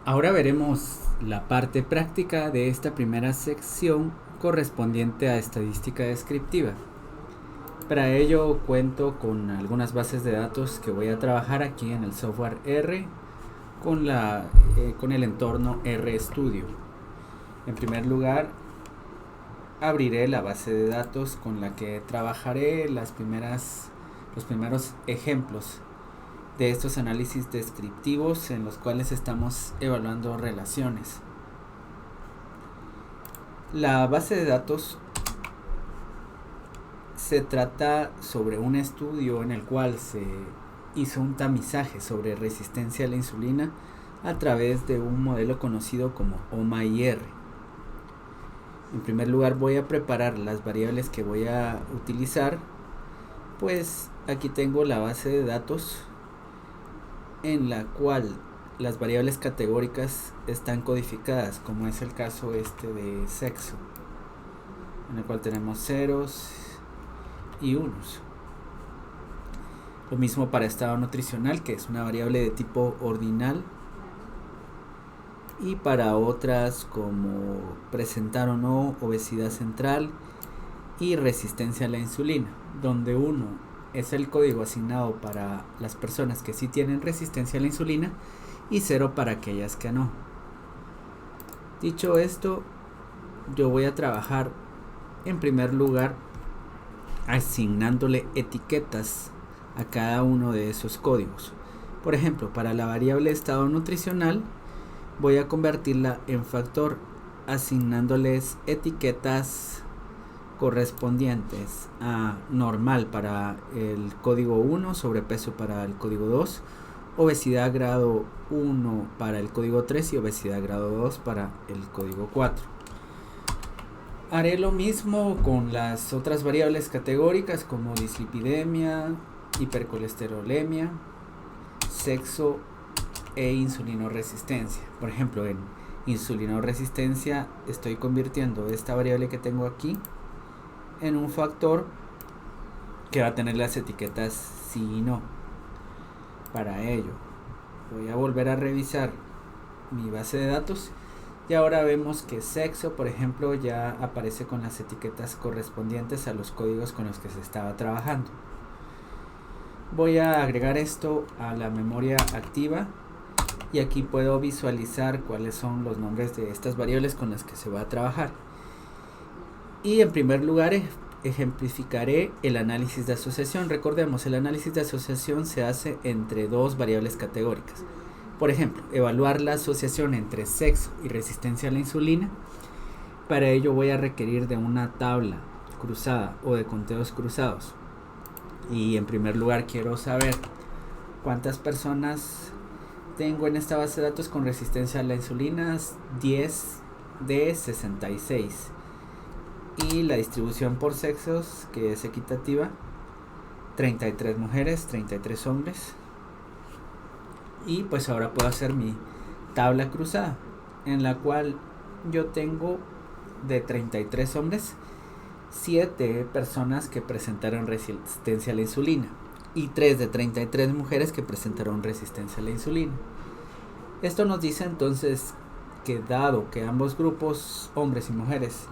Ahora veremos la parte práctica de esta primera sección correspondiente a estadística descriptiva. Para ello cuento con algunas bases de datos que voy a trabajar aquí en el software R con el entorno RStudio. En primer lugar, abriré la base de datos con la que trabajaré los primeros ejemplos de estos análisis descriptivos en los cuales estamos evaluando relaciones. La base de datos se trata sobre un estudio en el cual se hizo un tamizaje sobre resistencia a la insulina a través de un modelo conocido como OMA-IR. En primer lugar voy a preparar las variables que voy a utilizar, pues aquí tengo la base de datos en la cual las variables categóricas están codificadas, como es el caso de sexo, en el cual tenemos ceros y unos. Lo mismo para estado nutricional, que es una variable de tipo ordinal, y para otras como presentar o no obesidad central y resistencia a la insulina, donde 1 es el código asignado para las personas que sí tienen resistencia a la insulina y 0 para aquellas que no. Dicho esto, yo voy a trabajar en primer lugar asignándole etiquetas a cada uno de esos códigos. Por ejemplo, para la variable estado nutricional voy a convertirla en factor asignándoles etiquetas correspondientes a normal para el código 1, sobrepeso para el código 2, obesidad grado 1 para el código 3 y obesidad grado 2 para el código 4. Haré lo mismo con las otras variables categóricas como dislipidemia, hipercolesterolemia, sexo e insulinoresistencia. Por ejemplo, en insulinoresistencia estoy convirtiendo esta variable que tengo aquí en un factor que va a tener las etiquetas sí y no. Para ello voy a volver a revisar mi base de datos y ahora vemos que sexo, por ejemplo, ya aparece con las etiquetas correspondientes a los códigos con los que se estaba trabajando. Voy a agregar esto a la memoria activa y aquí puedo visualizar cuáles son los nombres de estas variables con las que se va a trabajar. Y en primer lugar ejemplificaré el análisis de asociación. Recordemos, el análisis de asociación se hace entre dos variables categóricas. Por ejemplo, evaluar la asociación entre sexo y resistencia a la insulina. Para ello voy a requerir de una tabla cruzada o de conteos cruzados. Y en primer lugar quiero saber cuántas personas tengo en esta base de datos con resistencia a la insulina. 10 de 66. Y la distribución por sexos, que es equitativa, 33 mujeres, 33 hombres. Y pues ahora puedo hacer mi tabla cruzada, en la cual yo tengo de 33 hombres 7 personas que presentaron resistencia a la insulina y 3 de 33 mujeres que presentaron resistencia a la insulina. Esto nos dice entonces que dado que ambos grupos, hombres y mujeres,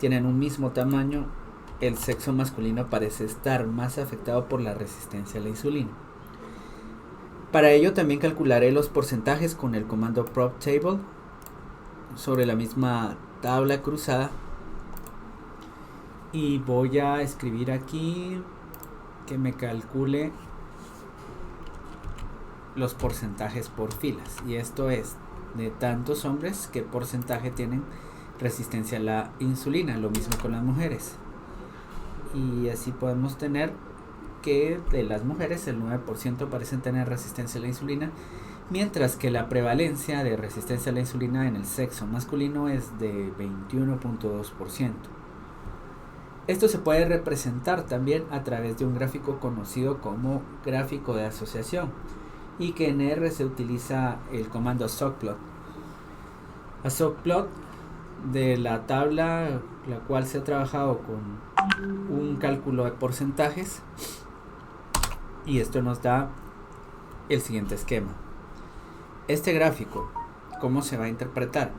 tienen un mismo tamaño, el sexo masculino parece estar más afectado por la resistencia a la insulina. Para ello también calcularé los porcentajes con el comando proptable sobre la misma tabla cruzada y voy a escribir aquí que me calcule los porcentajes por filas, y esto es de tantos hombres qué porcentaje tienen resistencia a la insulina, lo mismo con las mujeres. Y así podemos tener que de las mujeres el 9% parecen tener resistencia a la insulina, mientras que la prevalencia de resistencia a la insulina en el sexo masculino es de 21.2%. Esto se puede representar también a través de un gráfico conocido como gráfico de asociación, y que en R se utiliza el comando SOCPLOT. A SOCPLOT de la tabla la cual se ha trabajado con un cálculo de porcentajes, y esto nos da el siguiente esquema. Este gráfico ¿Cómo se va a interpretar?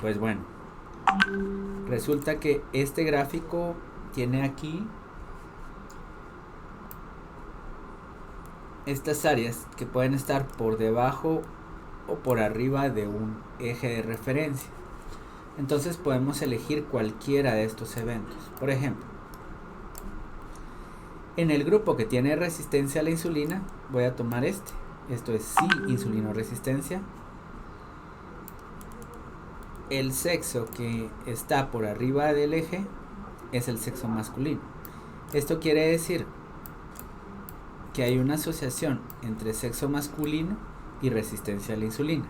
Pues bueno, resulta que este gráfico tiene aquí estas áreas que pueden estar por debajo o por arriba de un eje de referencia. Entonces podemos elegir cualquiera de estos eventos. Por ejemplo, en el grupo que tiene resistencia a la insulina, voy a tomar este. Esto es sí, insulinoresistencia. El sexo que está por arriba del eje es el sexo masculino. Esto quiere decir que hay una asociación entre sexo masculino y resistencia a la insulina.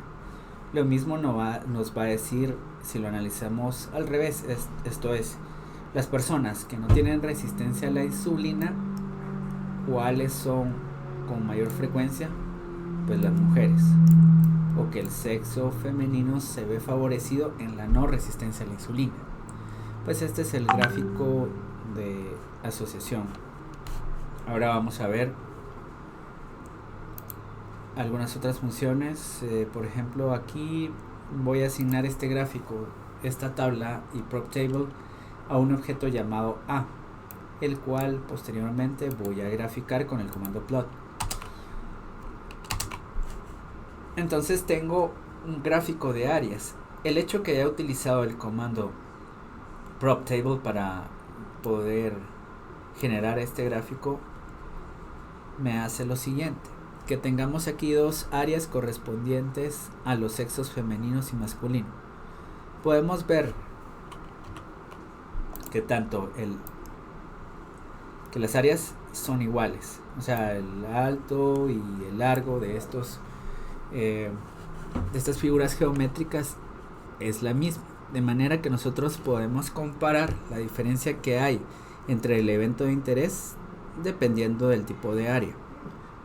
Lo mismo nos va a decir si lo analizamos al revés. Esto es, las personas que no tienen resistencia a la insulina, ¿cuáles son con mayor frecuencia? Pues las mujeres. O que el sexo femenino se ve favorecido en la no resistencia a la insulina. Pues este es el gráfico de asociación. Ahora vamos a ver algunas otras funciones. Por ejemplo, aquí voy a asignar este gráfico, esta tabla y prop table a un objeto llamado A, el cual posteriormente voy a graficar con el comando plot. Entonces tengo un gráfico de áreas. El hecho que haya utilizado el comando prop table para poder generar este gráfico me hace lo siguiente: que tengamos aquí dos áreas correspondientes a los sexos femeninos y masculino. Podemos ver que que las áreas son iguales, o sea, el alto y el largo de estas figuras geométricas es la misma, de manera que nosotros podemos comparar la diferencia que hay entre el evento de interés dependiendo del tipo de área.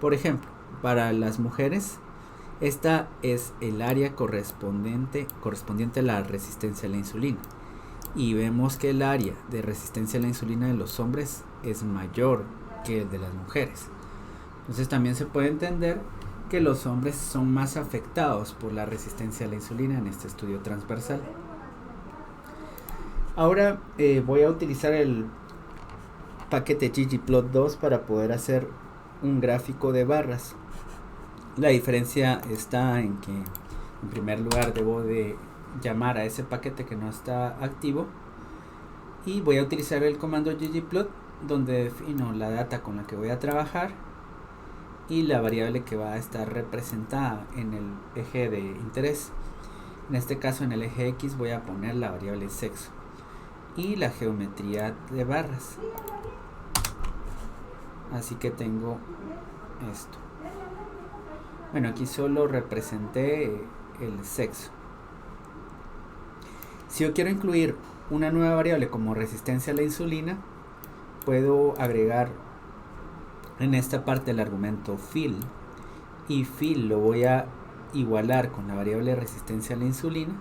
Por ejemplo, para las mujeres, esta es el área correspondiente a la resistencia a la insulina, y vemos que el área de resistencia a la insulina de los hombres es mayor que el de las mujeres. Entonces también se puede entender que los hombres son más afectados por la resistencia a la insulina en este estudio transversal. Ahora voy a utilizar el paquete ggplot2 para poder hacer un gráfico de barras. La diferencia está en que en primer lugar debo de llamar a ese paquete que no está activo, y voy a utilizar el comando ggplot, donde defino la data con la que voy a trabajar y la variable que va a estar representada en el eje de interés. En este caso, en el eje X voy a poner la variable sexo y la geometría de barras. Así que tengo esto. Bueno, aquí solo representé el sexo. Si yo quiero incluir una nueva variable como resistencia a la insulina, puedo agregar en esta parte el argumento fill, y fill lo voy a igualar con la variable resistencia a la insulina,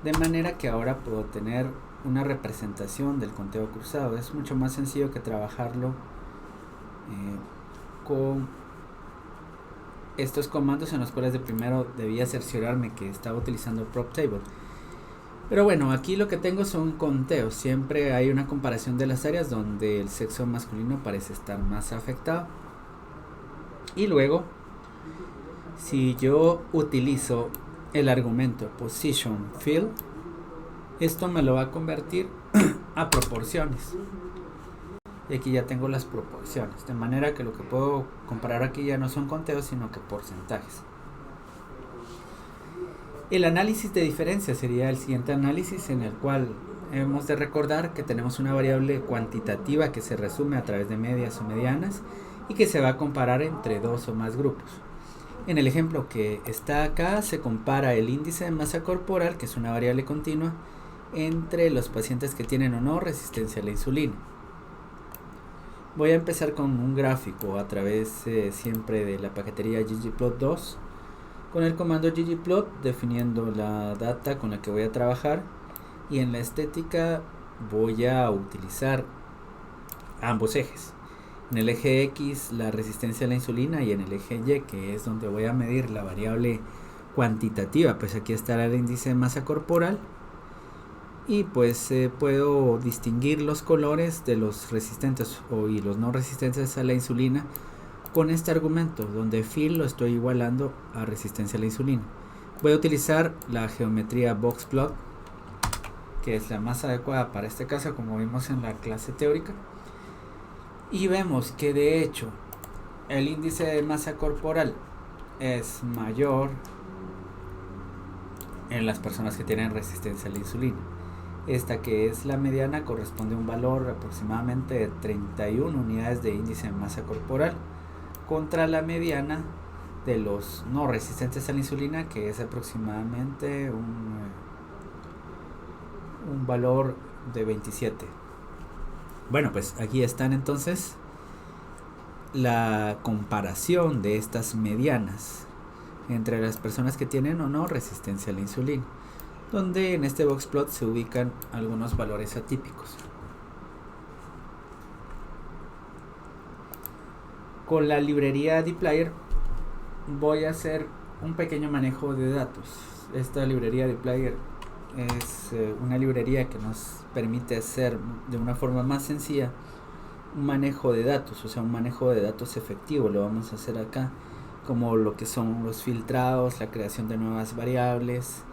de manera que ahora puedo tener una representación del conteo cruzado. Es mucho más sencillo que trabajarlo con estos comandos, en los cuales de primero debía cerciorarme que estaba utilizando prop table. Pero bueno, aquí lo que tengo son conteos. Siempre hay una comparación de las áreas donde el sexo masculino parece estar más afectado. Y luego, si yo utilizo el argumento position fill, esto me lo va a convertir a proporciones. Y aquí ya tengo las proporciones, de manera que lo que puedo comparar aquí ya no son conteos, sino que porcentajes. El análisis de diferencia sería el siguiente análisis, en el cual hemos de recordar que tenemos una variable cuantitativa que se resume a través de medias o medianas y que se va a comparar entre dos o más grupos. En el ejemplo que está acá se compara el índice de masa corporal, que es una variable continua, entre los pacientes que tienen o no resistencia a la insulina. Voy a empezar con un gráfico a través siempre de la paquetería ggplot2, con el comando ggplot definiendo la data con la que voy a trabajar, y en la estética voy a utilizar ambos ejes. En el eje X la resistencia a la insulina, y en el eje Y, que es donde voy a medir la variable cuantitativa, pues aquí estará el índice de masa corporal y pues puedo distinguir los colores de los resistentes y los no resistentes a la insulina con este argumento, donde Phil lo estoy igualando a resistencia a la insulina. Voy a utilizar la geometría box plot, que es la más adecuada para este caso, como vimos en la clase teórica, y vemos que de hecho el índice de masa corporal es mayor en las personas que tienen resistencia a la insulina. Esta, que es la mediana, corresponde a un valor aproximadamente de 31 unidades de índice de masa corporal contra la mediana de los no resistentes a la insulina, que es aproximadamente un valor de 27. Bueno, pues aquí están entonces la comparación de estas medianas entre las personas que tienen o no resistencia a la insulina, donde en este box plot se ubican algunos valores atípicos. Con la librería dplyr voy a hacer un pequeño manejo de datos. Esta librería dplyr es una librería que nos permite hacer de una forma más sencilla un manejo de datos, o sea, un manejo de datos efectivo. Lo vamos a hacer acá, como lo que son los filtrados, la creación de nuevas variables,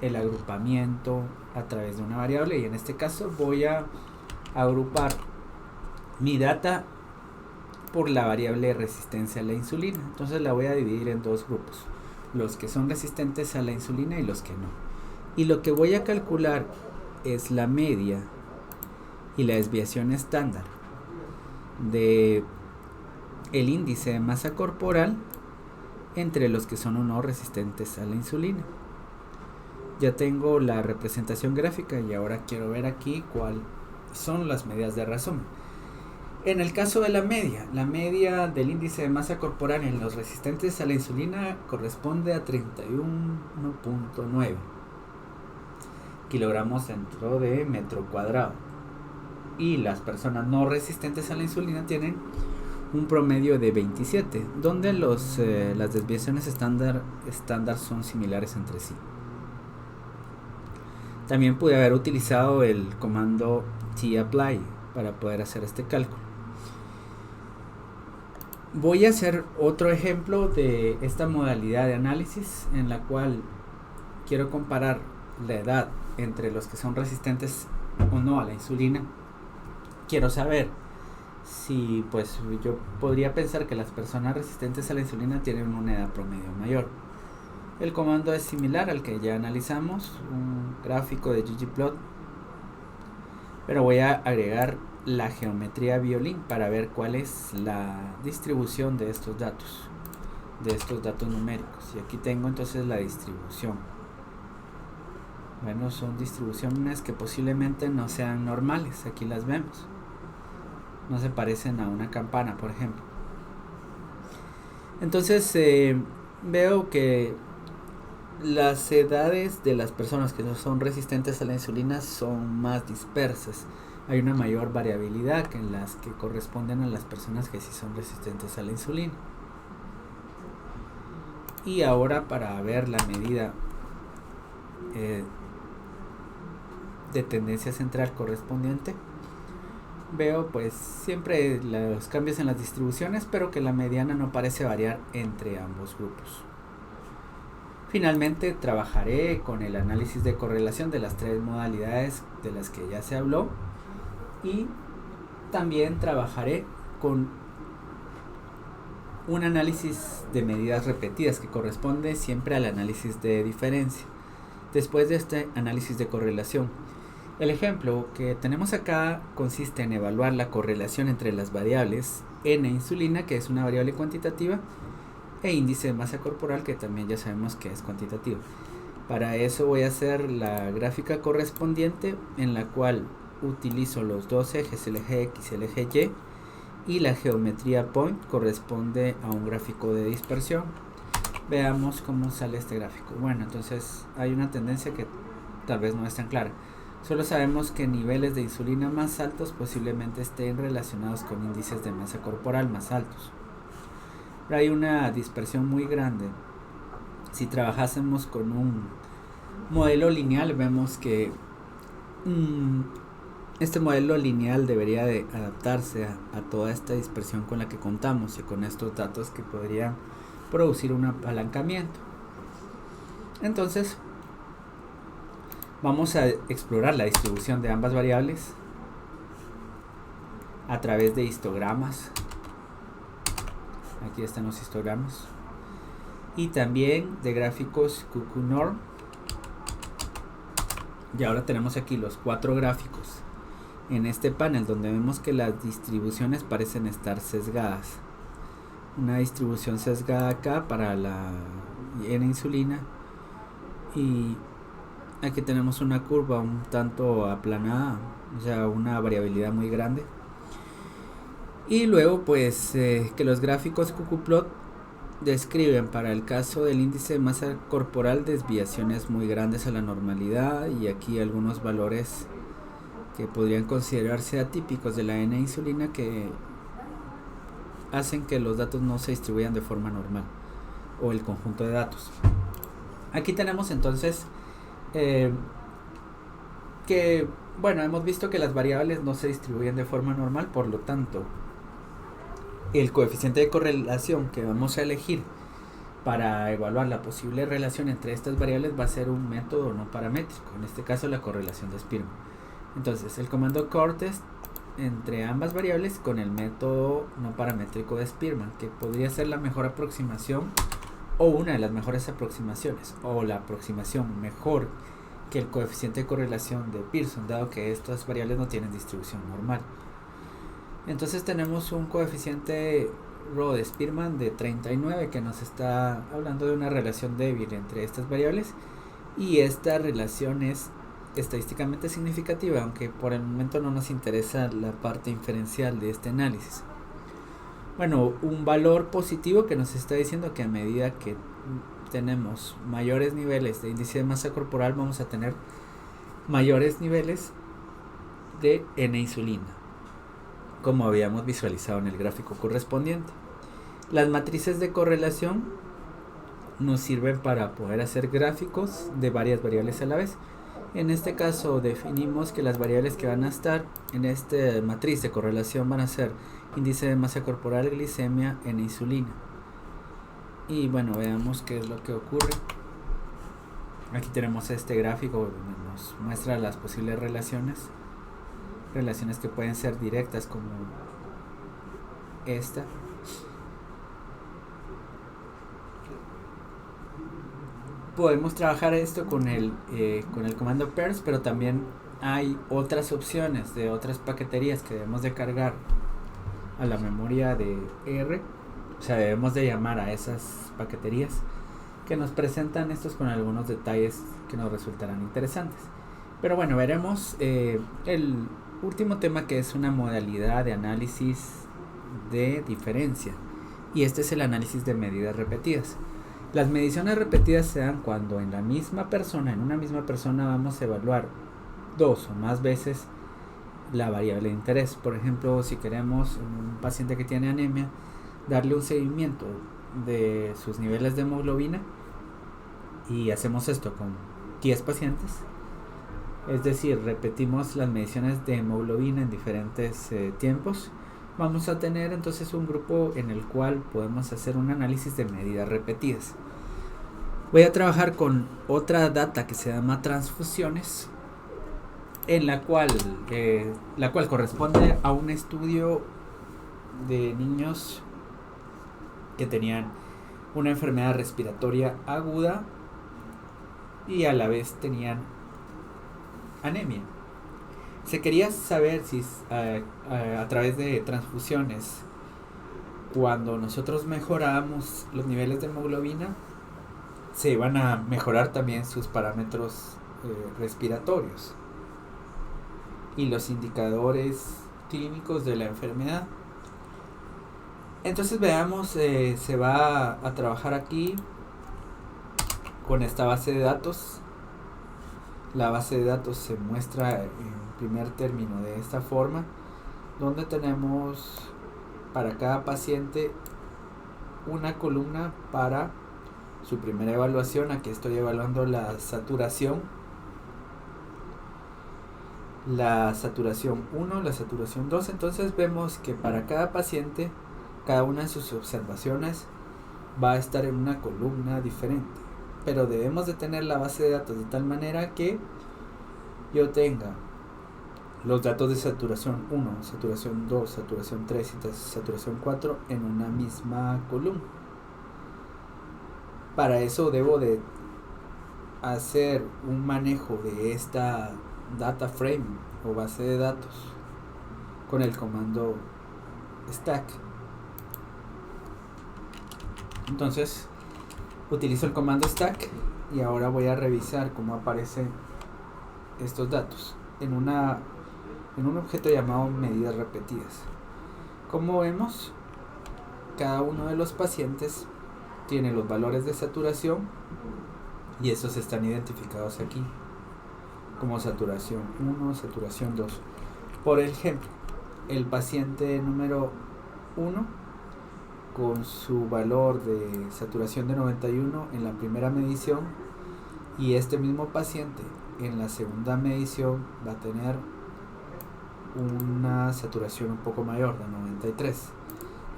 el agrupamiento a través de una variable, y en este caso voy a agrupar mi data por la variable resistencia a la insulina. Entonces la voy a dividir en dos grupos, los que son resistentes a la insulina y los que no. Y lo que voy a calcular es la media y la desviación estándar de el índice de masa corporal entre los que son o no resistentes a la insulina. Ya tengo la representación gráfica y ahora quiero ver aquí cuáles son las medidas de resumen. En el caso de la media del índice de masa corporal en los resistentes a la insulina corresponde a 31.9 kilogramos dentro de metro cuadrado, y las personas no resistentes a la insulina tienen un promedio de 27, donde las desviaciones estándar son similares entre sí. También pude haber utilizado el comando tapply para poder hacer este cálculo. Voy a hacer otro ejemplo de esta modalidad de análisis, en la cual quiero comparar la edad entre los que son resistentes o no a la insulina. Quiero saber si, pues, yo podría pensar que las personas resistentes a la insulina tienen una edad promedio mayor. El comando es similar al que ya analizamos, un gráfico de ggplot, pero voy a agregar la geometría violín para ver cuál es la distribución de estos datos numéricos. Y aquí tengo entonces la distribución. Bueno, son distribuciones que posiblemente no sean normales. Aquí las vemos, no se parecen a una campana, por ejemplo. Entonces veo que las edades de las personas que no son resistentes a la insulina son más dispersas. Hay una mayor variabilidad que en las que corresponden a las personas que sí son resistentes a la insulina. Y ahora, para ver la medida de tendencia central correspondiente, veo pues siempre los cambios en las distribuciones, pero que la mediana no parece variar entre ambos grupos. Finalmente trabajaré con el análisis de correlación de las tres modalidades de las que ya se habló, y también trabajaré con un análisis de medidas repetidas que corresponde siempre al análisis de diferencia. Después de este análisis de correlación, el ejemplo que tenemos acá consiste en evaluar la correlación entre las variables N insulina, que es una variable cuantitativa, e índice de masa corporal, que también ya sabemos que es cuantitativo. Para eso voy a hacer la gráfica correspondiente, en la cual utilizo los dos ejes, el eje X y el eje Y, y la geometría point corresponde a un gráfico de dispersión. Veamos cómo sale este gráfico. Bueno, entonces hay una tendencia que tal vez no es tan clara. Solo sabemos que niveles de insulina más altos posiblemente estén relacionados con índices de masa corporal más altos. Pero hay una dispersión muy grande Si trabajásemos con un modelo lineal, vemos que este modelo lineal debería de adaptarse a toda esta dispersión con la que contamos y con estos datos que podrían producir un apalancamiento. Entonces vamos a explorar la distribución de ambas variables a través de histogramas. Aquí están los histogramas. Y también de gráficos QQ-Norm. Y ahora tenemos aquí los 4 gráficos en este panel, donde vemos que las distribuciones parecen estar sesgadas. Una distribución sesgada acá para la N-insulina, y aquí tenemos una curva un tanto aplanada, o sea, una variabilidad muy grande. Y luego pues que los gráficos QQplot describen para el caso del índice de masa corporal desviaciones muy grandes a la normalidad, y aquí algunos valores que podrían considerarse atípicos de la N-insulina que hacen que los datos no se distribuyan de forma normal, o el conjunto de datos. Aquí tenemos entonces que, bueno, hemos visto que las variables no se distribuyen de forma normal, por lo tanto el coeficiente de correlación que vamos a elegir para evaluar la posible relación entre estas variables va a ser un método no paramétrico, en este caso la correlación de Spearman. Entonces el comando cortest entre ambas variables con el método no paramétrico de Spearman, que podría ser la mejor aproximación o una de las mejores aproximaciones, o la aproximación mejor que el coeficiente de correlación de Pearson, dado que estas variables no tienen distribución normal. Entonces tenemos un coeficiente Rho de Spearman de 39 que nos está hablando de una relación débil entre estas variables, y esta relación es estadísticamente significativa, aunque por el momento no nos interesa la parte inferencial de este análisis. Bueno, un valor positivo que nos está diciendo que a medida que tenemos mayores niveles de índice de masa corporal vamos a tener mayores niveles de N-insulina, como habíamos visualizado en el gráfico correspondiente. Las matrices de correlación nos sirven para poder hacer gráficos de varias variables a la vez. En este caso definimos que las variables que van a estar en esta matriz de correlación van a ser índice de masa corporal, glicemia, N-insulina. Y bueno, veamos qué es lo que ocurre. Aquí tenemos este gráfico donde nos muestra las posibles relaciones que pueden ser directas, como esta. Podemos trabajar esto con el comando pairs, pero también hay otras opciones de otras paqueterías que debemos de cargar a la memoria de R. O sea, debemos de llamar a esas paqueterías que nos presentan estos con algunos detalles que nos resultarán interesantes. Pero bueno, veremos el último tema, que es una modalidad de análisis de diferencia, y este es el análisis de medidas repetidas. Las mediciones repetidas se dan cuando en una misma persona vamos a evaluar 2 o más veces la variable de interés. Por ejemplo, si queremos en un paciente que tiene anemia darle un seguimiento de sus niveles de hemoglobina, y hacemos esto con 10 pacientes, es decir, repetimos las mediciones de hemoglobina en diferentes tiempos, vamos a tener entonces un grupo en el cual podemos hacer un análisis de medidas repetidas. Voy a trabajar con otra data que se llama transfusiones, en la cual corresponde a un estudio de niños que tenían una enfermedad respiratoria aguda y a la vez tenían anemia. Se quería saber si a través de transfusiones, cuando nosotros mejorábamos los niveles de hemoglobina, se iban a mejorar también sus parámetros respiratorios y los indicadores clínicos de la enfermedad. Entonces veamos, se va a trabajar aquí con esta base de datos. La base de datos se muestra en primer término de esta forma, donde tenemos para cada paciente una columna para su primera evaluación. Aquí estoy evaluando la saturación 1, la saturación 2. Entonces vemos que para cada paciente, cada una de sus observaciones va a estar en una columna diferente, pero debemos de tener la base de datos de tal manera que yo tenga los datos de saturación 1, saturación 2, saturación 3 y saturación 4 en una misma columna. Para eso debo de hacer un manejo de esta data frame o base de datos con el comando stack. Entonces utilizo el comando stack y ahora voy a revisar cómo aparecen estos datos en un objeto llamado medidas repetidas. Como vemos, cada uno de los pacientes tiene los valores de saturación y estos están identificados aquí como saturación 1, saturación 2. Por ejemplo, el paciente número 1 con su valor de saturación de 91 en la primera medición, y este mismo paciente en la segunda medición va a tener una saturación un poco mayor de 93.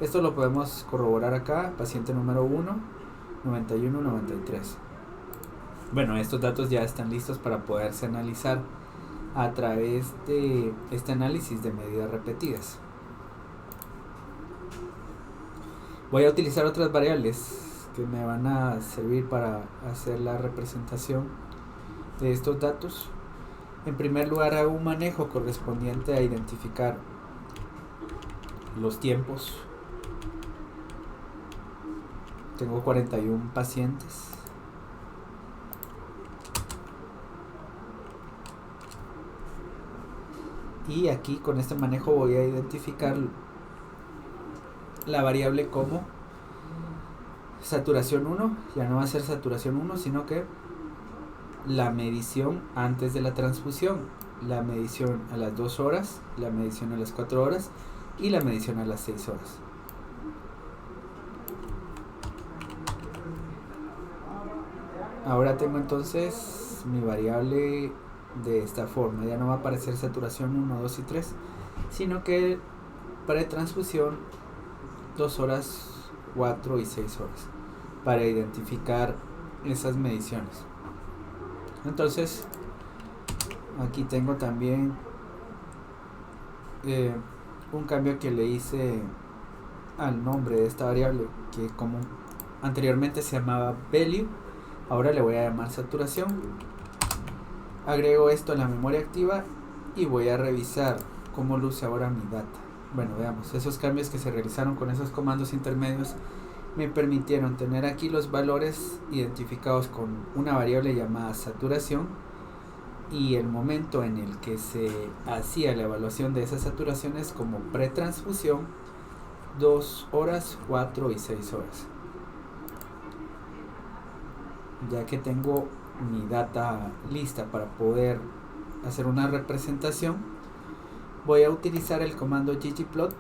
Esto lo podemos corroborar acá, paciente número 1, 91, 93. Bueno, estos datos ya están listos para poderse analizar a través de este análisis de medidas repetidas. Voy a utilizar otras variables que me van a servir para hacer la representación de estos datos. En primer lugar, hago un manejo correspondiente a identificar los tiempos. Tengo 41 pacientes. Y aquí con este manejo voy a identificar la variable como saturación 1. Ya no va a ser saturación 1, sino que la medición antes de la transfusión, la medición a las 2 horas, la medición a las 4 horas y la medición a las 6 horas. Ahora tengo entonces mi variable de esta forma. Ya no va a aparecer saturación 1, 2 y 3, sino que pretransfusión 2 horas, 4 y 6 horas, para identificar esas mediciones. Entonces aquí tengo también un cambio que le hice al nombre de esta variable, que como anteriormente se llamaba value, ahora le voy a llamar saturación. Agrego esto a la memoria activa y voy a revisar cómo luce ahora mi data. Bueno, veamos, esos cambios que se realizaron con esos comandos intermedios me permitieron tener aquí los valores identificados con una variable llamada saturación y el momento en el que se hacía la evaluación de esas saturaciones como pretransfusión, 2 horas, 4 y 6 horas. Ya que tengo mi data lista para poder hacer una representación, voy a utilizar el comando ggplot.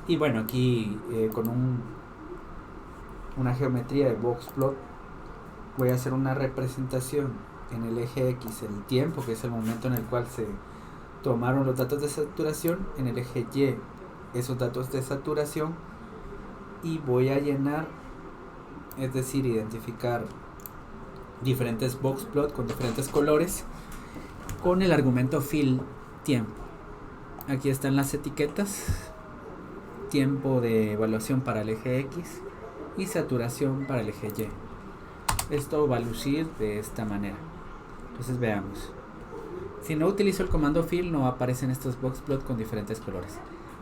Y bueno, aquí con una geometría de boxplot voy a hacer una representación en el eje X, el tiempo, que es el momento en el cual se tomaron los datos de saturación, en el eje Y esos datos de saturación, y voy a llenar, es decir, identificar diferentes boxplot con diferentes colores con el argumento fill tiempo. Aquí están las etiquetas: tiempo de evaluación para el eje X y saturación para el eje Y. Esto va a lucir de esta manera. Entonces veamos. Si no utilizo el comando fill, no aparecen estos boxplot con diferentes colores.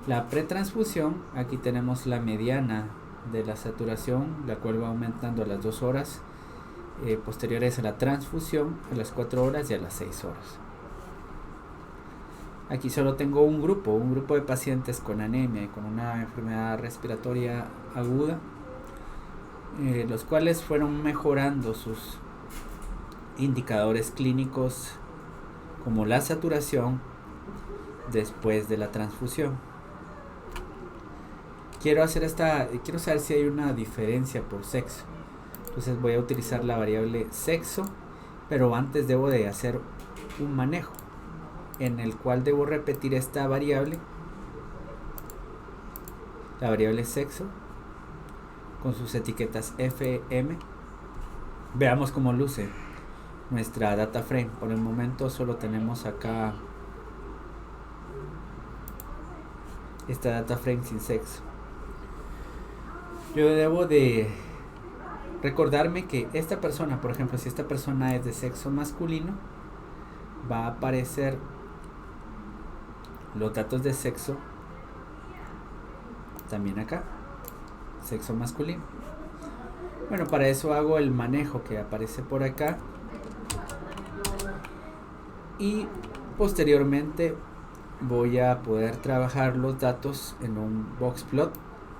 La pretransfusión, aquí tenemos la mediana de la saturación, la cual va aumentando a las 2 horas posteriores a la transfusión, a las 4 horas y a las 6 horas. Aquí solo tengo un grupo de pacientes con anemia y con una enfermedad respiratoria aguda, los cuales fueron mejorando sus indicadores clínicos como la saturación después de la transfusión. Quiero saber si hay una diferencia por sexo. Entonces voy a utilizar la variable sexo, pero antes debo de hacer un manejo en el cual debo repetir esta variable, la variable sexo, con sus etiquetas FM. Veamos cómo luce nuestra data frame. Por el momento solo tenemos acá esta data frame sin sexo. Yo debo de recordarme que esta persona, por ejemplo, si esta persona es de sexo masculino, va a aparecer los datos de sexo también acá, sexo masculino. Bueno, para eso hago el manejo que aparece por acá y posteriormente voy a poder trabajar los datos en un boxplot,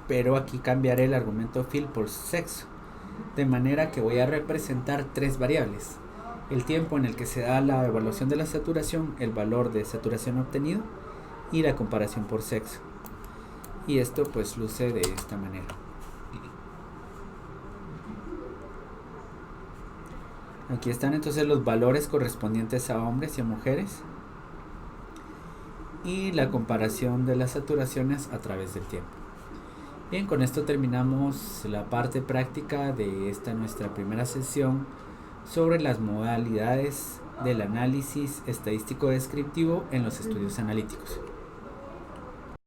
pero aquí cambiaré el argumento fill por sexo, de manera que voy a representar tres variables: el tiempo en el que se da la evaluación de la saturación, el valor de saturación obtenido y la comparación por sexo. Y esto pues luce de esta manera. Aquí están entonces los valores correspondientes a hombres y a mujeres y la comparación de las saturaciones a través del tiempo. Bien, con esto terminamos la parte práctica de esta nuestra primera sesión sobre las modalidades del análisis estadístico descriptivo en los estudios analíticos.